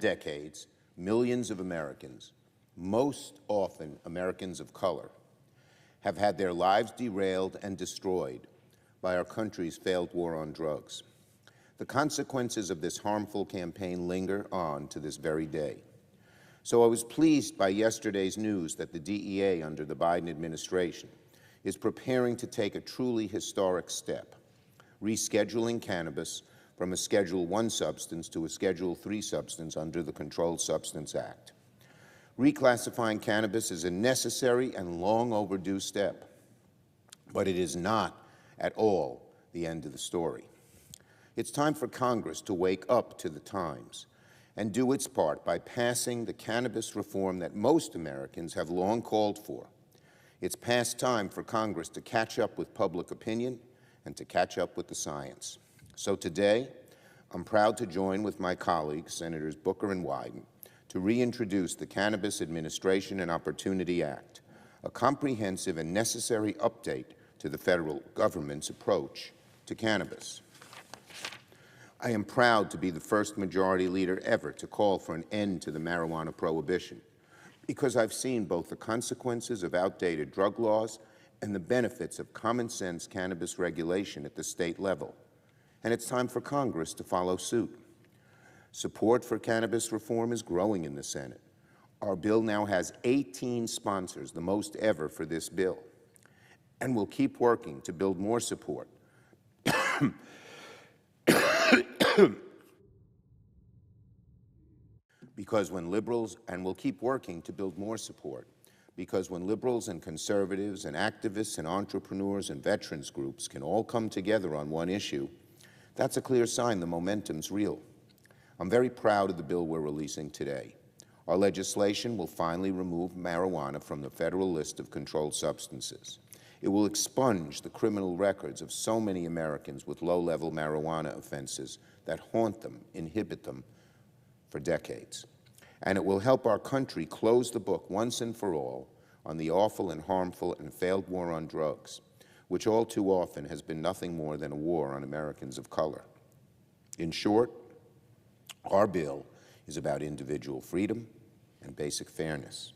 decades, millions of Americans, most often Americans of color, have had their lives derailed and destroyed by our country's failed war on drugs. The consequences of this harmful campaign linger on to this very day. So I was pleased by yesterday's news that the DEA under the Biden administration is preparing to take a truly historic step, rescheduling cannabis from a Schedule I substance to a Schedule III substance under the Controlled Substance Act. Reclassifying cannabis is a necessary and long overdue step, but it is not at all the end of the story. It's time for Congress to wake up to the times and do its part by passing the cannabis reform that most Americans have long called for. It's past time for Congress to catch up with public opinion and to catch up with the science. So today, I'm proud to join with my colleagues, Senators Booker and Wyden, to reintroduce the Cannabis Administration and Opportunity Act, a comprehensive and necessary update to the federal government's approach to cannabis. I am proud to be the first majority leader ever to call for an end to the marijuana prohibition, because I've seen both the consequences of outdated drug laws and the benefits of common-sense cannabis regulation at the state level. And it's time for Congress to follow suit. Support for cannabis reform is growing in the Senate. Our bill now has 18 sponsors, the most ever for this bill. And we'll keep working to build more support. Because when liberals, and we'll keep working to build more support, because when liberals and conservatives and activists and entrepreneurs and veterans groups can all come together on one issue, that's a clear sign the momentum's real. I'm very proud of the bill we're releasing today. Our legislation will finally remove marijuana from the federal list of controlled substances. It will expunge the criminal records of so many Americans with low-level marijuana offenses that haunt them, inhibit them for decades. And it will help our country close the book once and for all on the awful and harmful and failed war on drugs, which all too often has been nothing more than a war on Americans of color. In short, our bill is about individual freedom and basic fairness.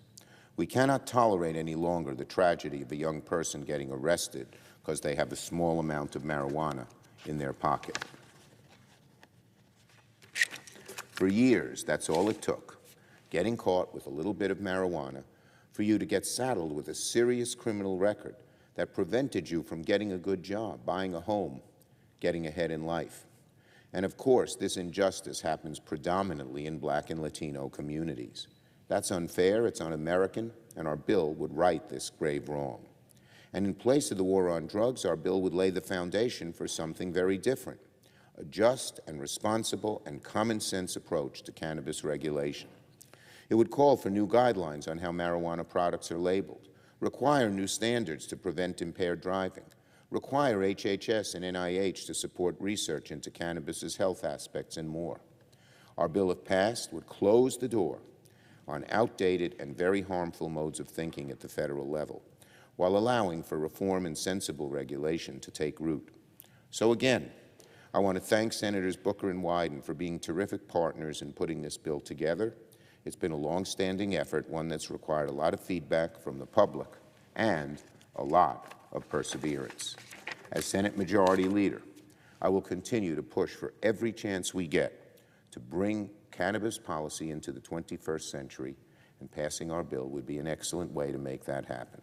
We cannot tolerate any longer the tragedy of a young person getting arrested because they have a small amount of marijuana in their pocket. For years, that's all it took, getting caught with a little bit of marijuana, for you to get saddled with a serious criminal record that prevented you from getting a good job, buying a home, getting ahead in life. And of course, this injustice happens predominantly in Black and Latino communities. That's unfair, it's un-American, and our bill would right this grave wrong. And in place of the war on drugs, our bill would lay the foundation for something very different, a just and responsible and common-sense approach to cannabis regulation. It would call for new guidelines on how marijuana products are labeled, require new standards to prevent impaired driving, require HHS and NIH to support research into cannabis's health aspects, and more. Our bill, if passed, would close the door on outdated and very harmful modes of thinking at the federal level, while allowing for reform and sensible regulation to take root. So again, I want to thank Senators Booker and Wyden for being terrific partners in putting this bill together. It's been a long-standing effort, one that's required a lot of feedback from the public and a lot of perseverance. As Senate Majority Leader, I will continue to push for every chance we get to bring cannabis policy into the 21st century, and passing our bill would be an excellent way to make that happen.